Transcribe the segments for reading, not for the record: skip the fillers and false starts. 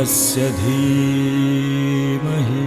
देवस्य धीमहि।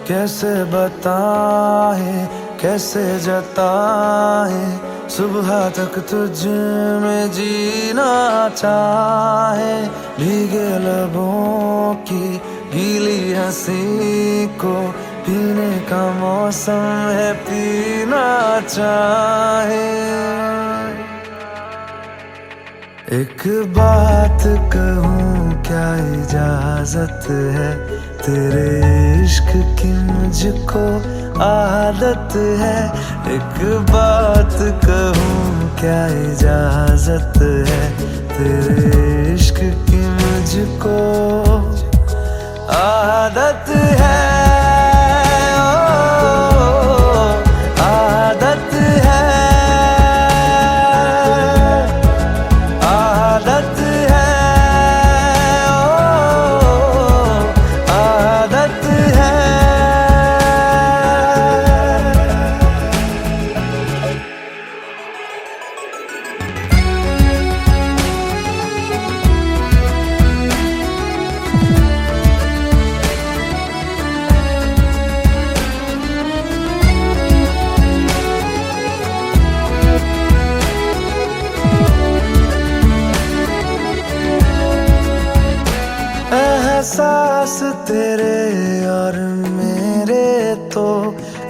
कैसे बताए कैसे जताए, सुबह तक तुझ में जीना चाहे। भीगे लबों की गीली हंसी को पीने का मौसम है, पीना चाहे। एक बात कहूँ क्या इजाजत है, तेरे इश्क की मुझको आदत है। एक बात कहूँ क्या इजाजत है, तेरे इश्क की मुझको आदत है। एहसास तेरे और मेरे तो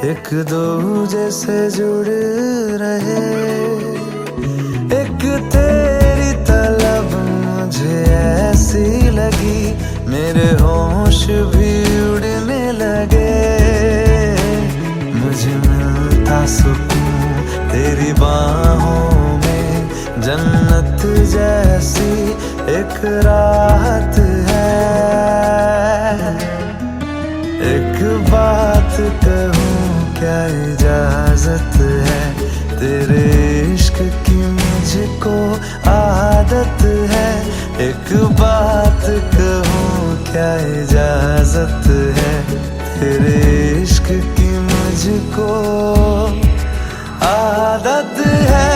एक दूजे से जुड़ रहे। एक तेरी तलब मुझे ऐसी लगी, मेरे होश भी उड़ने लगे। मुझे मिलता सुकून तेरी बाहों में, जन्नत जैसी एक राहत है। एक बात कहूँ क्या इजाजत है, तेरे इश्क की मुझको आदत है। एक बात कहूँ क्या इजाजत है, तेरे इश्क की मुझको आदत है।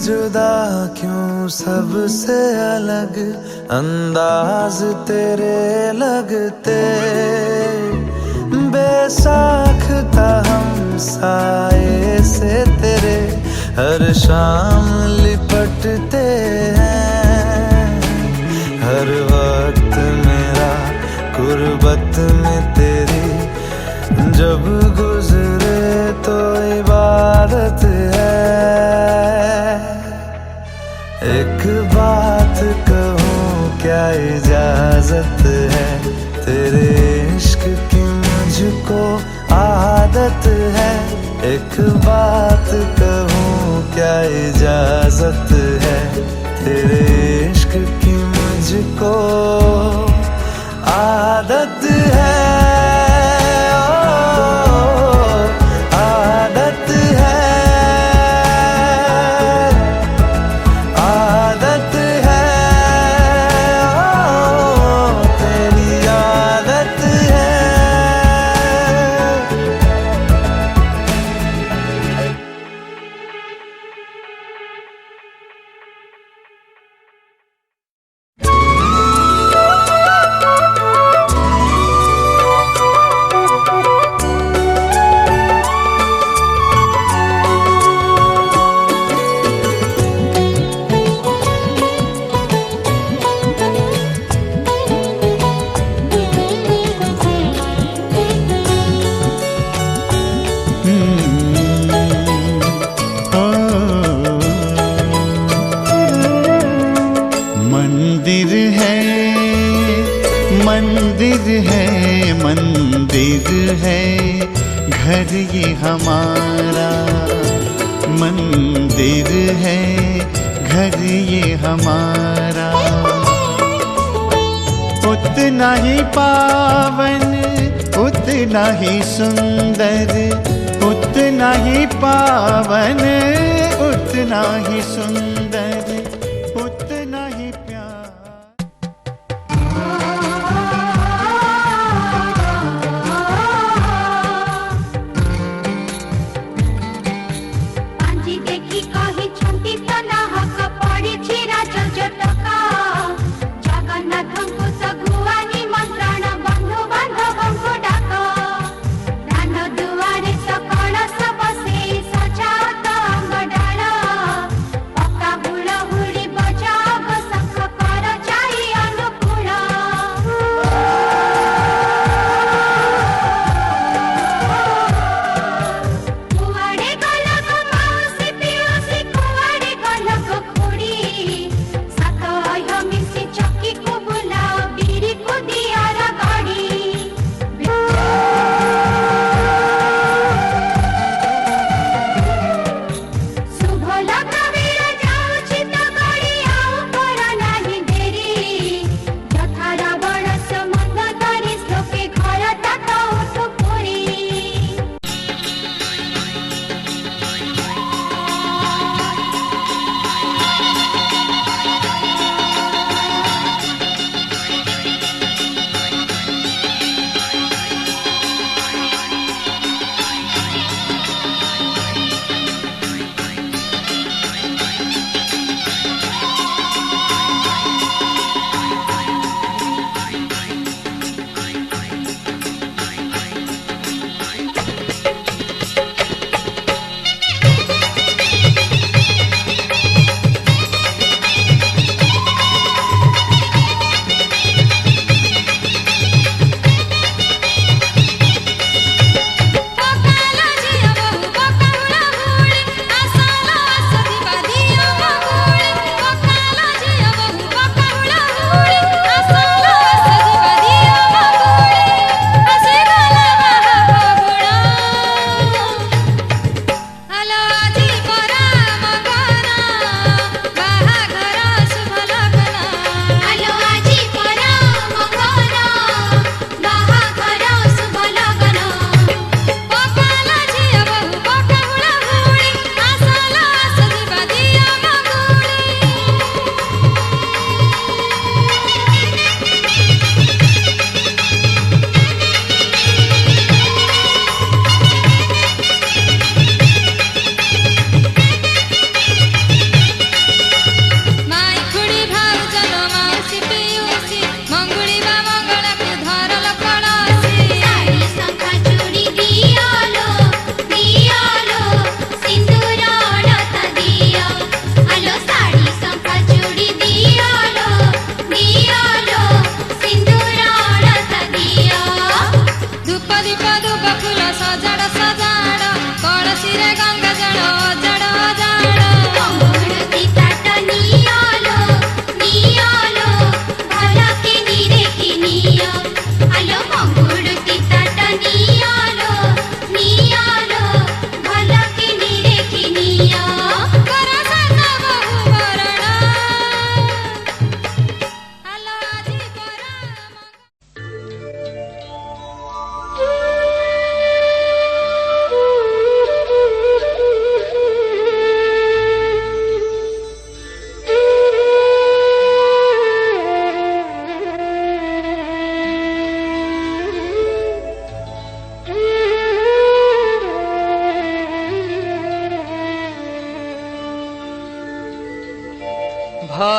जुदा क्यों सबसे अलग अंदाज तेरे लगते, बेसाख्ता हम साए से तेरे हर शाम लिपटते हैं। हर वक्त मेरा गुर्बत में तेरी जब गुजरे तो इबादत है। एक बात कहूँ क्या इजाजत है, तेरे इश्क की मुझको आदत है। एक बात कहूँ क्या इजाजत है, तेरे इश्क की मुझको आदत है। मंदिर है, मंदिर है, मंदिर है घर ये हमारा। मंदिर है घर ये हमारा। उतना ही पावन, उतना ही सुंदर, उतना ही पावन, उतना ही सुंदर, उतना ही प्यार। आंजी देखी कही छुटी तो ना हक पड़ी छिरा जटका। जगन्नाथଙ୍କୁ सगुआ निमंत्रण बंधु बांधवଙ୍କୁ डाक। दान दुआरे सकळ सब से सजाओ तो अंग डाल। पक्का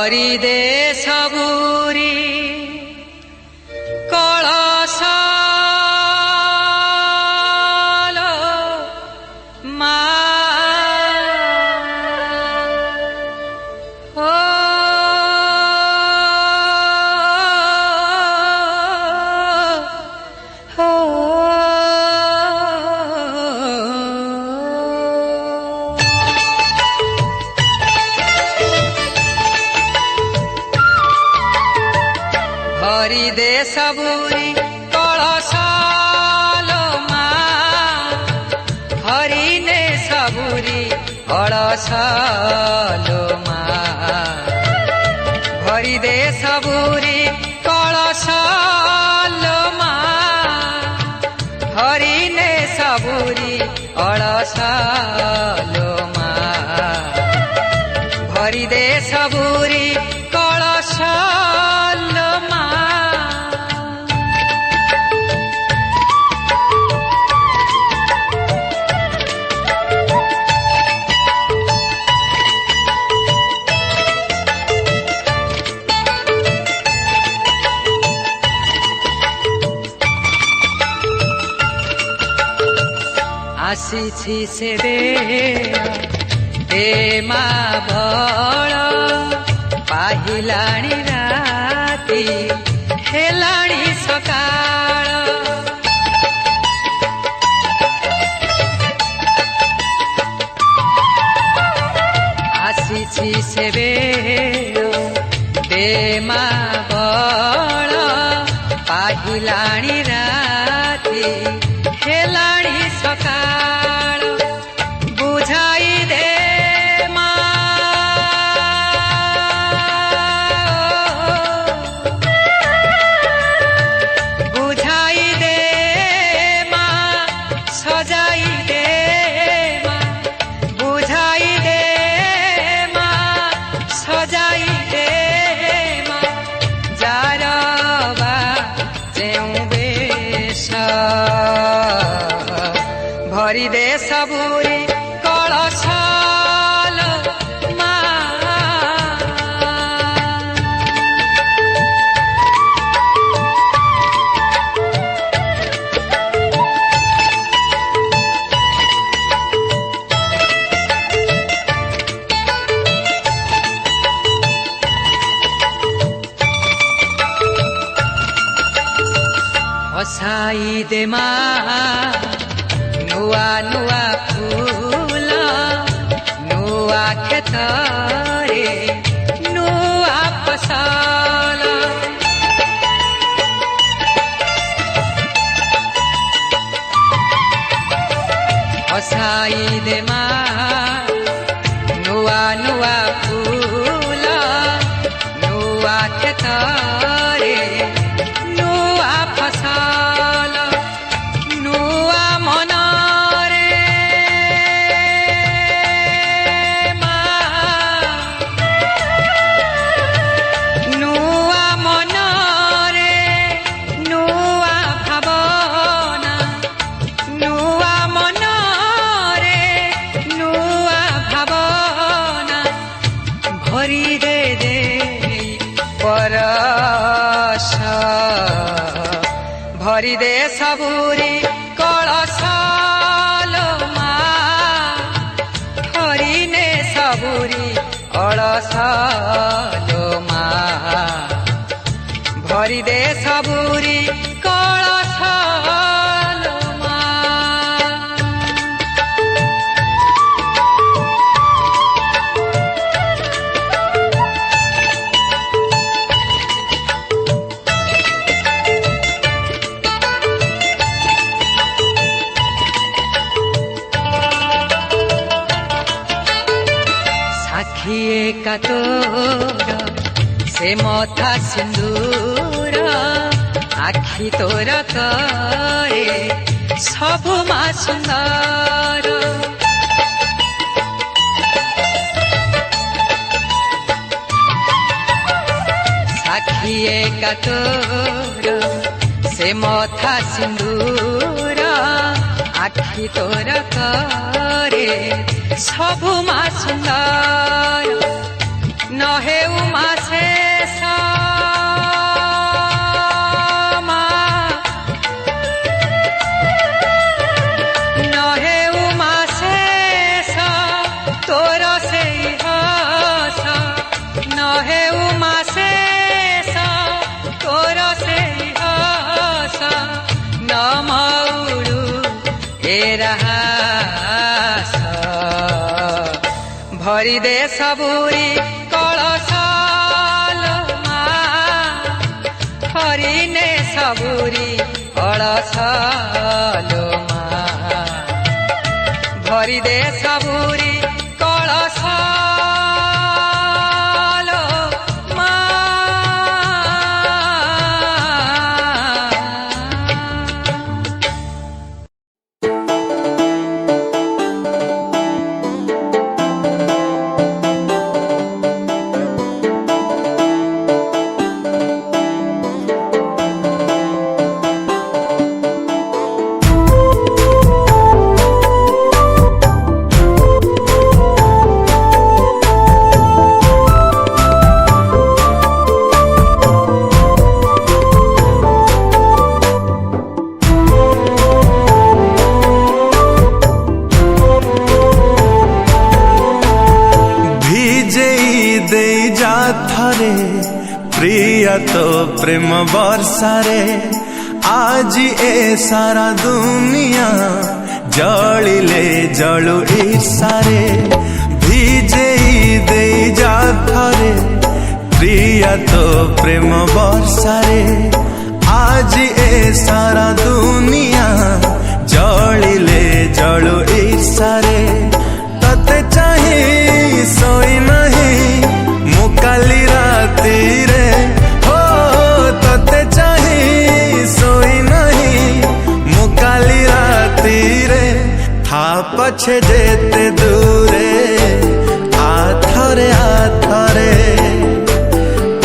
भरि दे सबुरी कलश भरि दे सबुरी कलश मा हरि ने सबुरी कलश मा भरि दे सबुरी कलश मा हरि ने सबुरी कलश मा भरि दे सबुरी कलश आसीछि से दे मा बळ पाहिलाणी राती हेलाणी सकाळ आसीछि से दे मा बळ पाहिलाणी राती हेलाणी सकाळ बुझाई दे मा बुझाई दे मा सजाई दे मा बुझाई दे मा सजाई दे मा जारवा जेउ बेश भरि दे सबुरी कलश मा हसाई दे मा नुआ नुआ फूल नुआ खेतरे नुआ फसल हसाई दे मा नुआ नुआ फूल नुआ खेतरे नुआ फसल नुआ मन भरि दे परश भरि दे सबुरी कलश मा हरि ने सबुरी कलश मा भरि दे सबुरी कलश मा एका तोर से मथा सिंदूर आखि तोर करे सबु मा सुंदर साखी एका तोर से मथा सिंदूर आखि तोर करे सबु मा सुंदर नहे उमा शेष नहे उमा शेष तोर से हस नहे उमा शेष तोर से हस न मौड़ू ए रहस भरी दे सबुरी कलशाल हरिने सबुरी कलशाल भरी दे सबुरी कलशाल तो प्रेम बरसारे आज ए सारा दुनिया जलिले जलु ईर्षारे भिजे दे जा थरे प्रिया तो प्रेम बरसारे आज ए सारा दुनिया जलिले जलु ईर्षारे तते चाहे सोई नहीं मुकाली राती रे तते चाहे सोई नहीं मुकाली राती रे था पछे जेते दूरे आथरे आथरे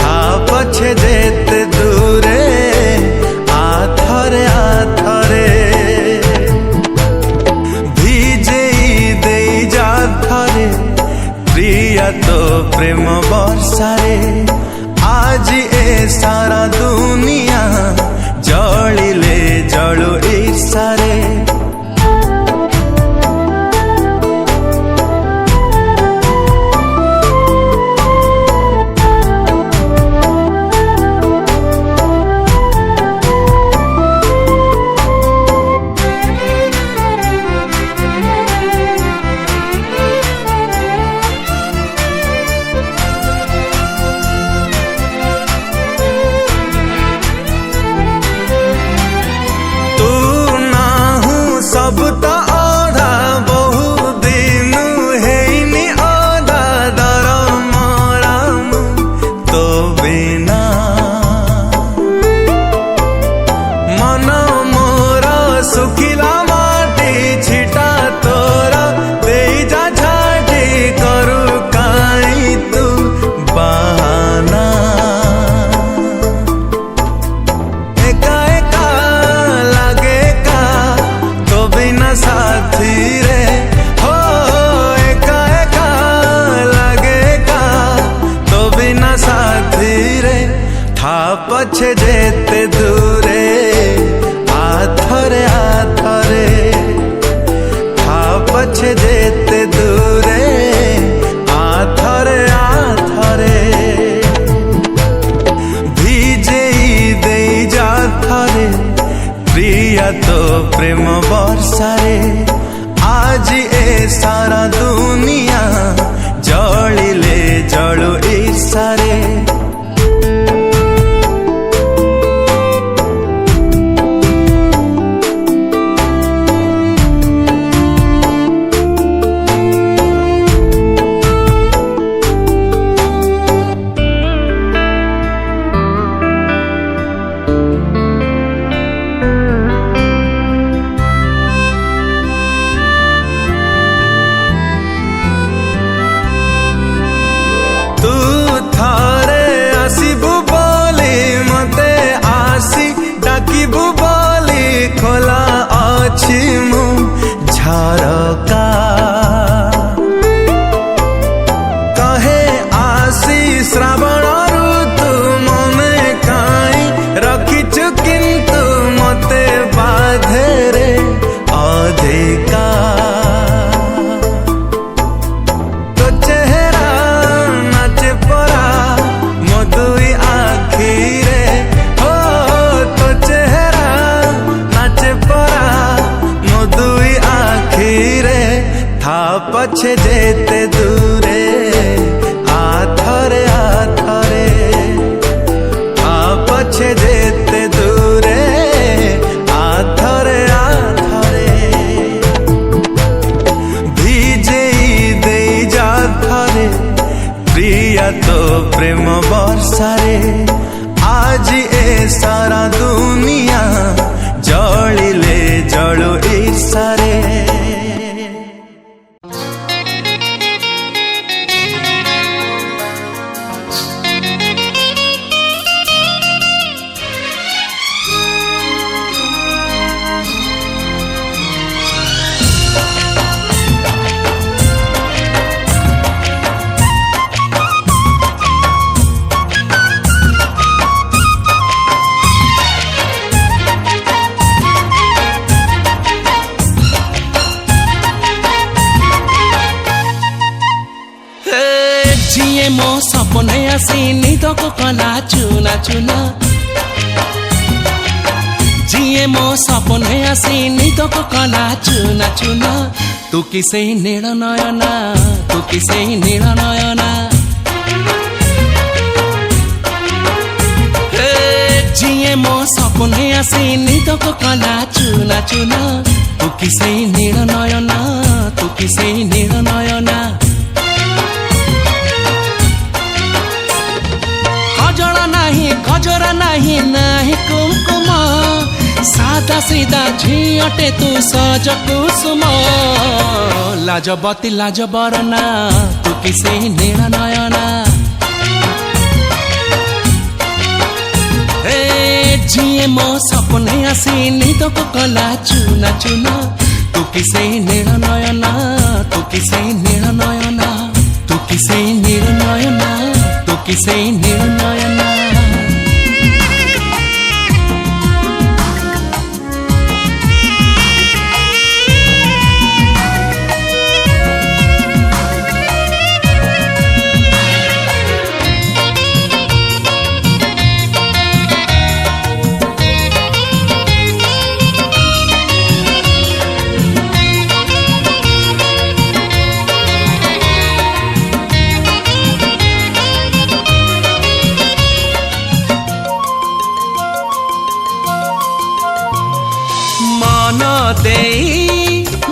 था पछे जेते दूरे आथरे आथरे भिजे दे जा थरे प्रिया तो प्रेम बरसारे आज ए सारा दुनिया जलिले जलु ईर्षारे सब तो आधा बहु दिन है आधा दर मराम तो बिना मन मोर सुखिला माटी छिटा तोरा दे जा झाटी करू काई तू बहाना एका एका लागे का तो बिना साथी रे हो एका एका लगे का तो बिना साथी रे था पछे जेते दूरे आथरे आथरे था पछे जेते दूरे आथरे आथरे भिजे दे जा थरे प्रिया तो प्रेम बरसारे आज ए सारा दुनिया जलिले जलु ईर्षारे तू थारे पछे जेते दूरे आथरे आथरे आ पछे जेते दूरे आथरे आथरे भिजेई देई जा थरे प्रिया तो प्रेम वर्षारे आज ए सारा दुनिया जलिले जलु ईर्षारे मो सपने आसी निद को कला चुना चुना जिए मो सपने आसी निद को कला चुना चुना तू किसे नील नयना तू किसे नील नयना जिए मो सपने आसी निद को कला चुना चुना तू किसे नील नयना तू किसे नील नयना गजरा नहीं नहीं कुमकुम सादा सीधा झियटे तू सज कुसुम लाजबती लाज बरना तू किसे नील नयना जिए मो सपने आसी निद को कला चुना चुना तू किसे नील नयना तू किसे नील नयना तू किसे नील नयना तू किसे नील नयना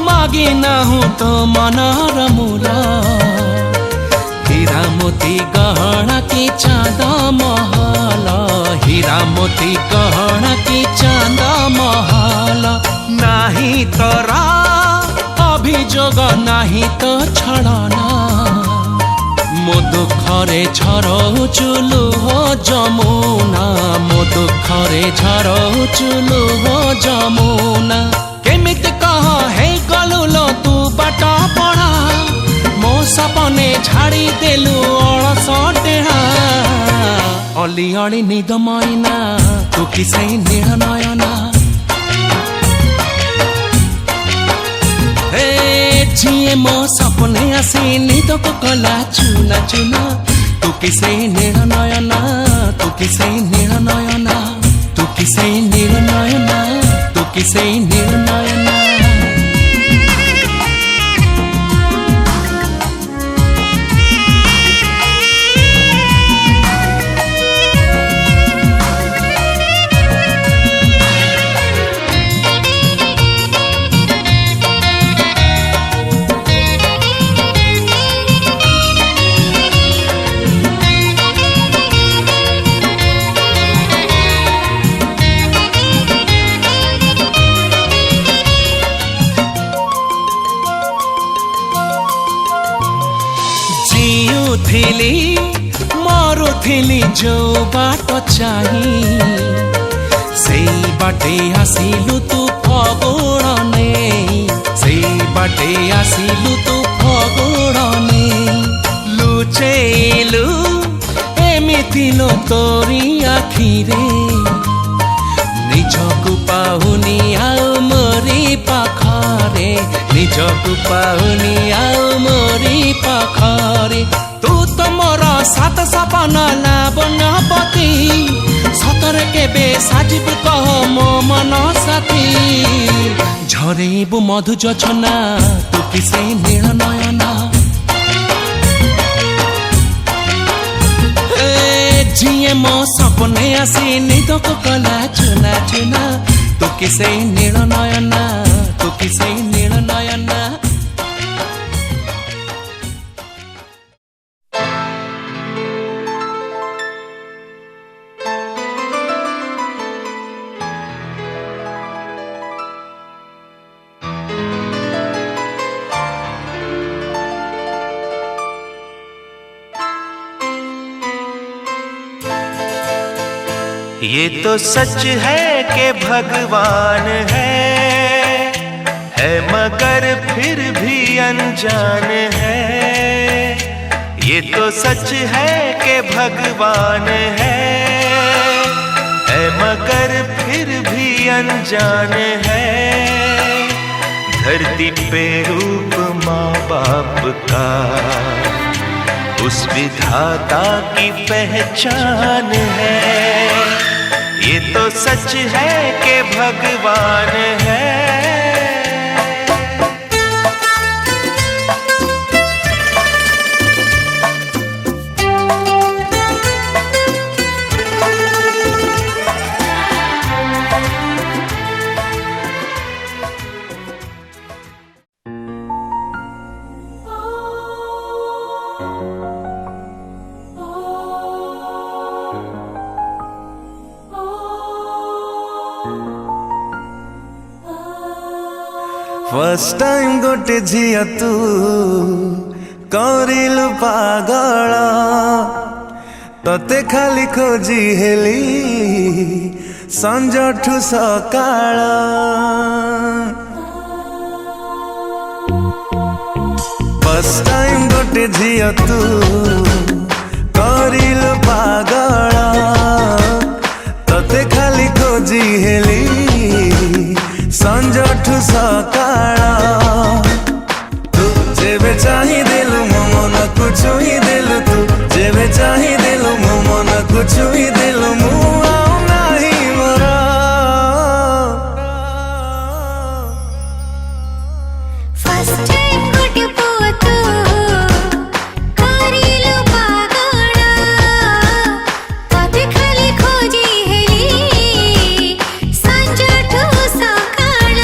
मागी ना हूँ तो मनर मूल हीरा मोती गहना की चांद महल हीरा मोती गहना की चांद महल नाही तोरा अभियोग नाही तो छड़ना मो दुखरे झरउचु लुह जमुना मो दुखरे झरउचु लुह जमुना केमित कह हे गलु लो तू बाट पड़ा मो सपने झाड़ी देलु अलस टेढ़ा अली अली निद मैना तू किसे नील नयना जिए मो सपने आसी निद को कला चुना चुना तू किसे नील नयना तू किसे नील नयना तू किसे नील नयना तू किसे नील नयना मरुथिली जो बाट चाही से बाटे आसिलु तू फगुड़ने से बाटे आसिलु तू फगुड़ने लुचेलु एमिति लो तोरी आखिरे निजकु पाहुनी आउ मोरी पाखरे निजकु पाहुनी आउ मोरी पाखरे तू तो मोर सात सपन लावण्यपति सतरे केबे साजिब कह मो मन साथी ঝরেবু মধু যোছনা তু কি সেই নীল নয়না जिए मो सपने आसी निदक कला चुना चुना तू कि से नील नयना तू कि से नील नयना ये तो सच है कि भगवान है मगर फिर भी अनजान है। ये तो सच है कि भगवान है मगर फिर भी अनजान है। धरती पे रूप माँ बाप का उस विधाता की पहचान है। ये तो सच है कि भगवान है। फर्स्ट टाइम गोटे झिया तू करिलु पागल तते खाली खोजी हेली संजठु सकाळ। फर्स्ट टाइम गोटे झिया तू करिलु पागल तते खाली खोजी हेली संजठु सकाळ। तू जेबे चाही देलु मो मन को छुई देलु तू जेबे चाही देलु मो मन को छुई देलु मु आउ नाही मोर। फर्स्ट टाइम गोटे पुअतु करिलु पागल तते खाली खोजी हेली संजठु सकाळ।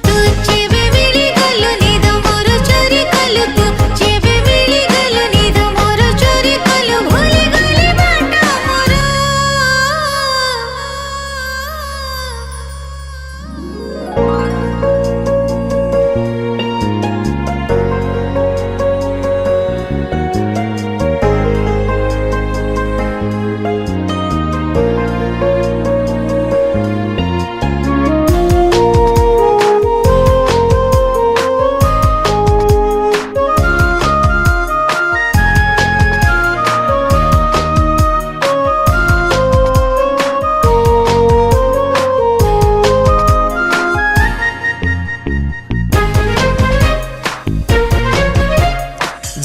तू जेबे मिली गलु निद मोर चोरी कलु तू जेबे मिली गलु निद मोर चोरी कलु भूली गली बाट मोर।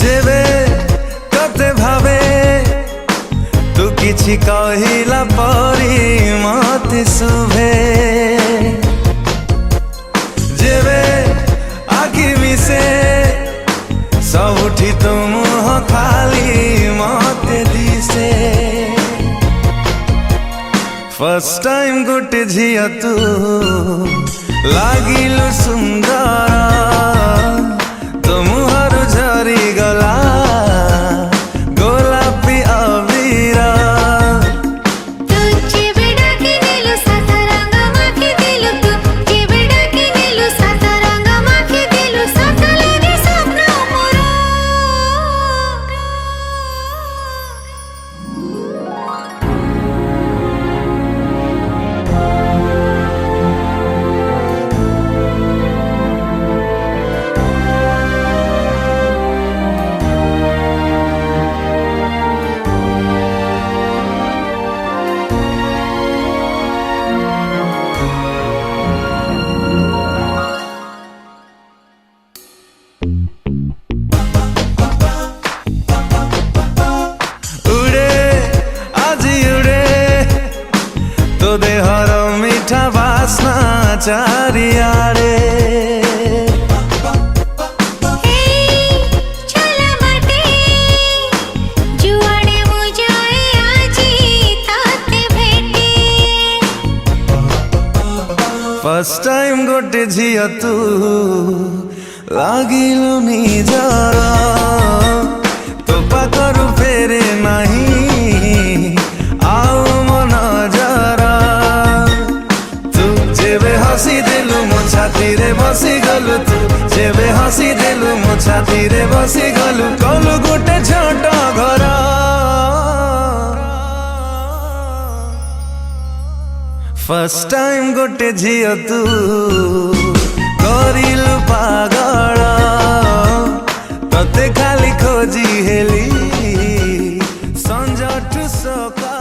जेबे तते भावे तू किछि कहिला परी मते सुभे। जेबे आखि मिसे सबुठी तो मुह खाली मते दिसे। फर्स्ट टाइम गोटे झिया तू लागिलु सुंदर तो मुहर झरी गला गोलापी अबीरा। तू जेबे डाकी देलु सात रंग माखी देलु तू जेबे डाकी देलु सात रंग माखी देलु सात लागे स्वप्न मोर। चारिआडे फर्स्ट टाइम गोटे झिया तू लागिलु निजर तो पाखरु फेरे नहीं आउ मो नजर तू जेबे हसी देलु मो छाती रे बसी गलु तू जेबे हसी देलु मो छाती रे बसी गलु कलु गोटे छोट घर फर्स्ट टाइम गोटे झिया तू करिलु पागल तते खाली खोजी हेली संजठु सका।